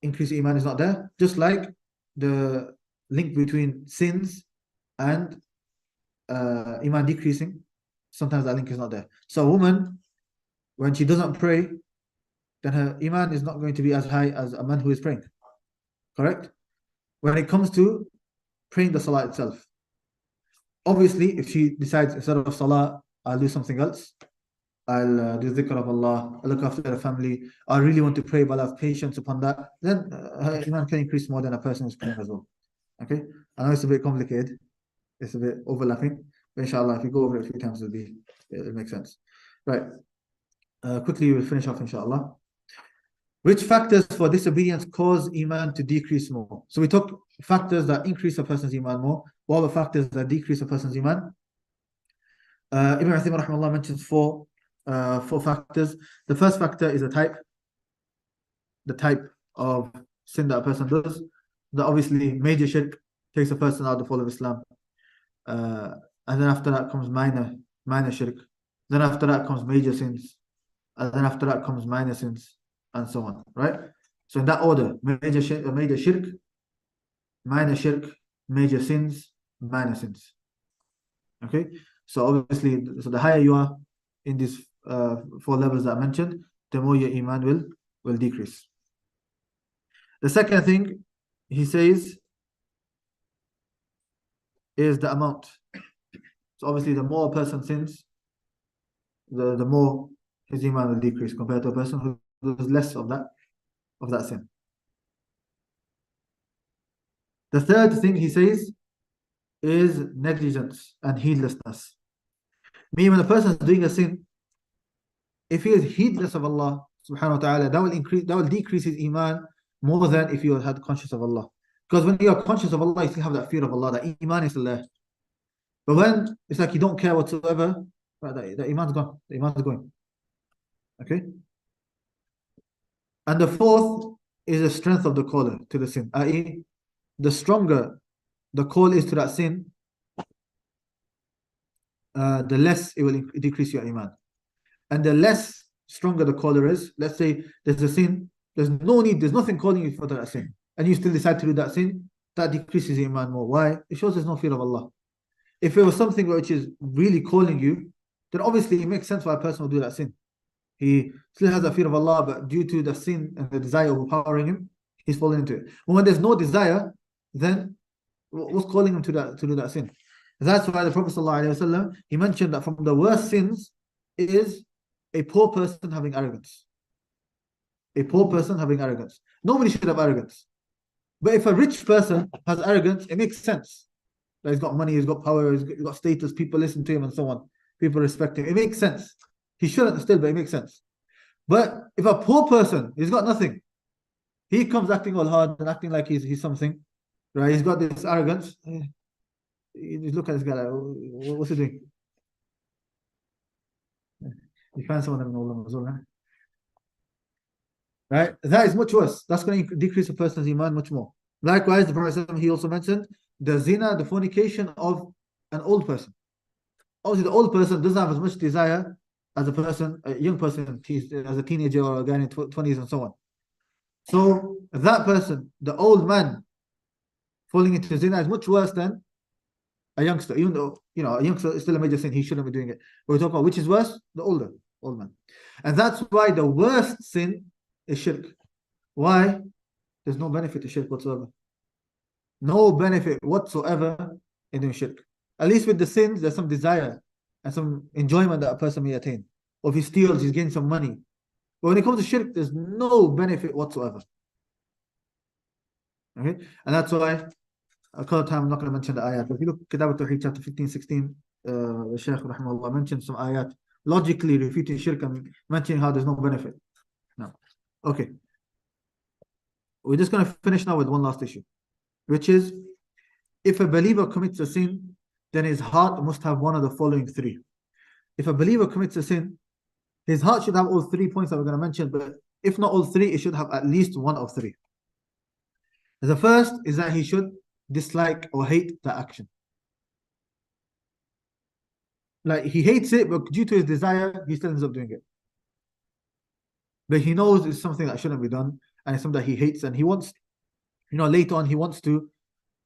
increase in iman is not there, just like the link between sins and iman decreasing. Sometimes that link is not there. So a woman, when she doesn't pray, then her iman is not going to be as high as a man who is praying. Correct? When it comes to praying the salah itself, Obviously, if she decides instead of salah, I'll do something else, I'll do dhikr of Allah, I'll look after the family, I really want to pray, but I have patience upon that, then her iman can increase more than a person who's praying as well. Okay? I know it's a bit complicated, it's a bit overlapping, but inshallah, if you go over it a few times, it'll make sense. Right. Quickly, we'll finish off, inshallah. Which factors for disobedience cause iman to decrease more? So we took factors that increase a person's iman more. What are the factors that decrease a person's iman? Ibn Uthaymin rahimahullah mentions four factors. The first factor is the type of sin that a person does. That obviously major shirk takes a person out of the fold of Islam. And then after that comes minor shirk. Then after that comes major sins. And then after that comes minor sins, and so on, right? So in that order, major shirk, minor shirk, major sins, minor sins. Okay? So obviously, so the higher you are in these four levels that I mentioned, the more your iman will decrease. The second thing he says is the amount. So obviously, the more a person sins, the more his iman will decrease compared to a person who does less of that sin. The third thing he says is negligence and heedlessness. Meaning when a person is doing a sin, if he is heedless of Allah subhanahu wa ta'ala, that will decrease his iman more than if you had conscious of Allah. Because when you are conscious of Allah, you still have that fear of Allah, that iman is still there. But when it's like you don't care whatsoever, the iman's gone. The iman's going. Okay? And the fourth is the strength of the caller to the sin, i.e., the stronger the call is to that sin, the less it will decrease your iman. And the less stronger the caller is, let's say there's a sin, there's nothing calling you for that sin, and you still decide to do that sin, that decreases your iman more. Why? It shows there's no fear of Allah. If it was something which is really calling you, then obviously it makes sense why a person will do that sin. He still has a fear of Allah, but due to the sin and the desire overpowering him, he's fallen into it. But when there's no desire, then what's calling him to do that sin? That's why the Prophet ﷺ, he mentioned that from the worst sins is a poor person having arrogance. A poor person having arrogance. Nobody should have arrogance. But if a rich person has arrogance, it makes sense. That he's got money, he's got power, he's got status, people listen to him and so on. People respect him. It makes sense. He shouldn't still, but it makes sense. But if a poor person, he's got nothing, he comes acting all hard and acting like he's something, right? He's got this arrogance. You look at this guy like, what's he doing? You find someone in all as well, huh? Right? That is much worse. That's going to decrease a person's iman much more. Likewise, the Prophet, he also mentioned the zina, the fornication of an old person. Obviously, the old person doesn't have as much desire as a young person, as a teenager or a guy in 20s and so on. So that person, the old man, falling into zina is much worse than a youngster. Even though, a youngster is still a major sin, he shouldn't be doing it. But we're talking about which is worse? The old man. And that's why the worst sin is shirk. Why? There's no benefit to shirk whatsoever. No benefit whatsoever in doing shirk. At least with the sins, there's some desire and some enjoyment that a person may attain. Or if he steals, he's getting some money. But when it comes to shirk, there's no benefit whatsoever. Okay? And that's why, a couple of times I'm not going to mention the ayat. But if you look at Kitab al-Tawheed, chapter 15, 16, the Shaykh rahimahullah mentioned some ayat, logically refuting shirk and mentioning how there's no benefit. No. Okay. We're just going to finish now with one last issue, which is, if a believer commits a sin, then his heart must have one of the following three. If a believer commits a sin, his heart should have all 3 points that we're going to mention, but if not all 3, it should have at least one of 3. The first is that he should dislike or hate the action. Like, he hates it, but due to his desire, he still ends up doing it. But he knows it's something that shouldn't be done, and it's something that he hates, and he wants, later on, he wants to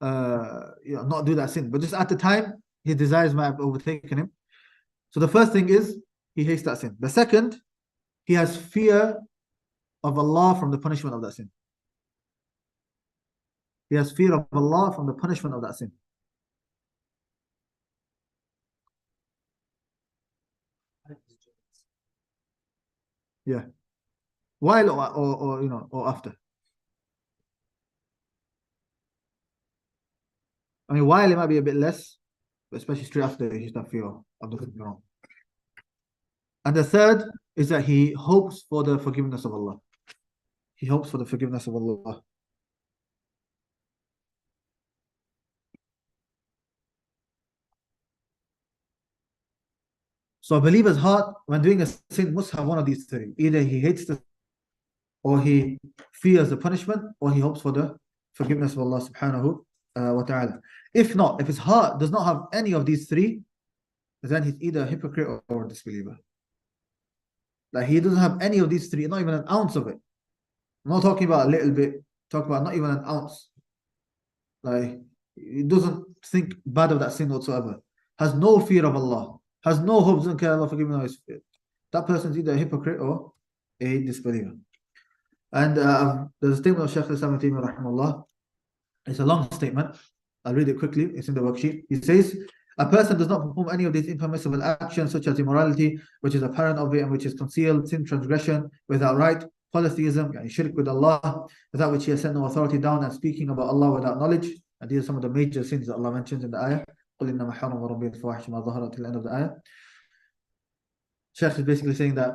not do that sin. But just at the time, his desires might have overtaken him. So the first thing is, he hates that sin. The second, he has fear of Allah from the punishment of that sin. He has fear of Allah from the punishment of that sin. Yeah. While or you know, or after. I mean, while it might be a bit less, but especially straight after he's not fear of the wrong. And the third is that he hopes for the forgiveness of Allah. He hopes for the forgiveness of Allah. So a believer's heart, when doing a sin, must have one of these three. Either he hates the, or he fears the punishment, or he hopes for the forgiveness of Allah subhanahu wa ta'ala. If not, if his heart does not have any of these three, then he's either a hypocrite or a disbeliever. Like he doesn't have any of these three, not even an ounce of it. I'm not talking about a little bit, talk about not even an ounce. Like he doesn't think bad of that sin whatsoever. Has no fear of Allah. Has no hope, doesn't care Allah forgive him his fear. That person is either a hypocrite or a disbeliever. And there's a statement of Shaykh al-Islam rahimahullah. It's a long statement. I'll read it quickly. It's in the worksheet. He says, a person does not perform any of these impermissible actions such as immorality, which is apparent of it and which is concealed, sin, transgression, without right, polytheism, yani shirk with Allah, without which he has sent no authority down, and speaking about Allah without knowledge. And these are some of the major sins that Allah mentions in the ayah. قُلْ إِنَّمَا حَرَّمَ رَبِّي الْفَوَاحِشَ مَا ظَهَرَ till the end of the ayah. Shaykh is basically saying that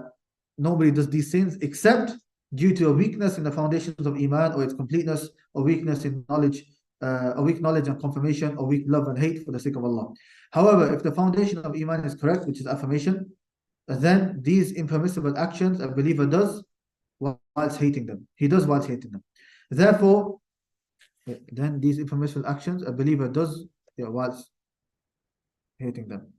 nobody does these sins except due to a weakness in the foundations of Iman, or its completeness, or weakness in knowledge, a weak knowledge and confirmation, or weak love and hate for the sake of Allah. However, if the foundation of Iman is correct, which is affirmation, then these impermissible actions a believer does whilst hating them. He does whilst hating them. Therefore, then these impermissible actions a believer does whilst hating them.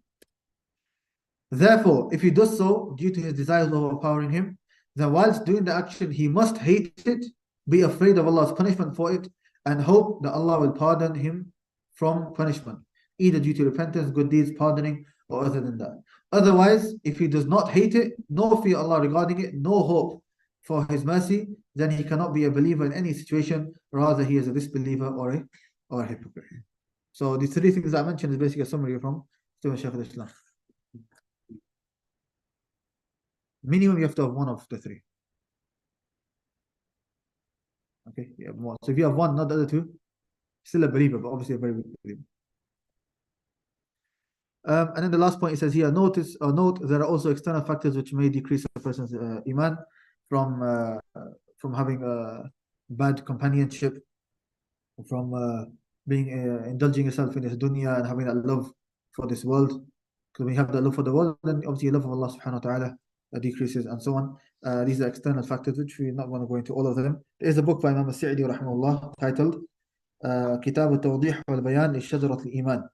Therefore, if he does so due to his desires overpowering him, then whilst doing the action, he must hate it, be afraid of Allah's punishment for it, and hope that Allah will pardon him from punishment, either due to repentance, good deeds, pardoning, or other than that. Otherwise, if he does not hate it, nor fear Allah regarding it, no hope for His mercy, then he cannot be a believer in any situation. Rather, he is a disbeliever or a hypocrite. So these three things I mentioned is basically a summary from Shaykh al-Islam. Minimum, you have to have one of the three. Okay, you have more. So if you have one, not the other two, still a believer, but obviously a very weak believer. And then the last point, it says here, note there are also external factors which may decrease a person's iman from having a bad companionship, from being indulging yourself in this dunya and having that love for this world. Because when you have that love for the world, then obviously your love of Allah subhanahu wa ta'ala decreases and so on. These are external factors which we're not going to go into all of them. There is a book by Imam al-Sa'di rahimahullah titled كتاب التوضيح والبيان لشجرة الإيمان.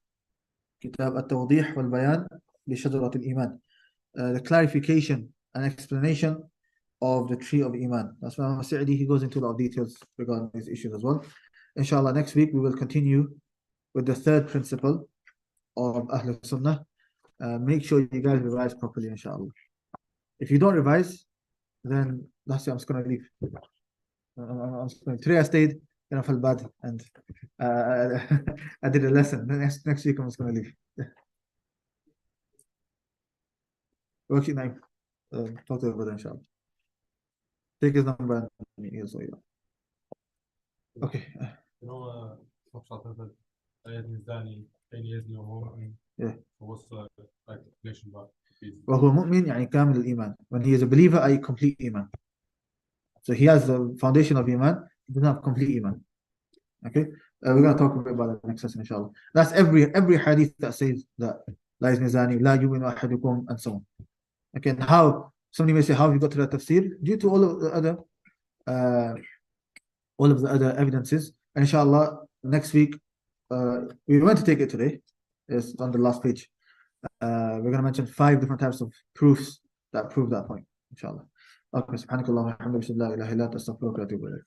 كتاب التوضيح والبيان لشجرة الإيمان. The clarification and explanation of the tree of Iman. That's why Imam al-Sa'di, he goes into a lot of details regarding these issues as well. Inshallah, next week we will continue with the third principle of Ahlul Sunnah. Make sure you guys revise properly, inshallah. If you don't revise, then that's it, I'm just going to leave. Today I stayed, then I felt bad, and I did a lesson. Then next week I'm just going to leave. Worksheet 9. Talk to the brother, inshallah. Take his number and he is okay. You know, Yeah. What's the explanation about peace? وهو مؤمن يعني كامل الإيمان. When he is a believer, I complete Iman. So he has the foundation of Iman, he does not have complete Iman. Okay? We're going to talk a bit about that next lesson, inshallah. That's every hadith that says that La izmizani, la yu'minu ahadukum, and so on. Okay, and how, somebody may say, how have you got to that tafsir? Due to all of the other evidences. And inshallah, next week, we went to take it today. It's on the last page. We're going to mention 5 different types of proofs that prove that point, inshallah. Okay, subhanakallah wa hamdulillah, la ilaha illa anta astaghfiruka wa atubu ilayk.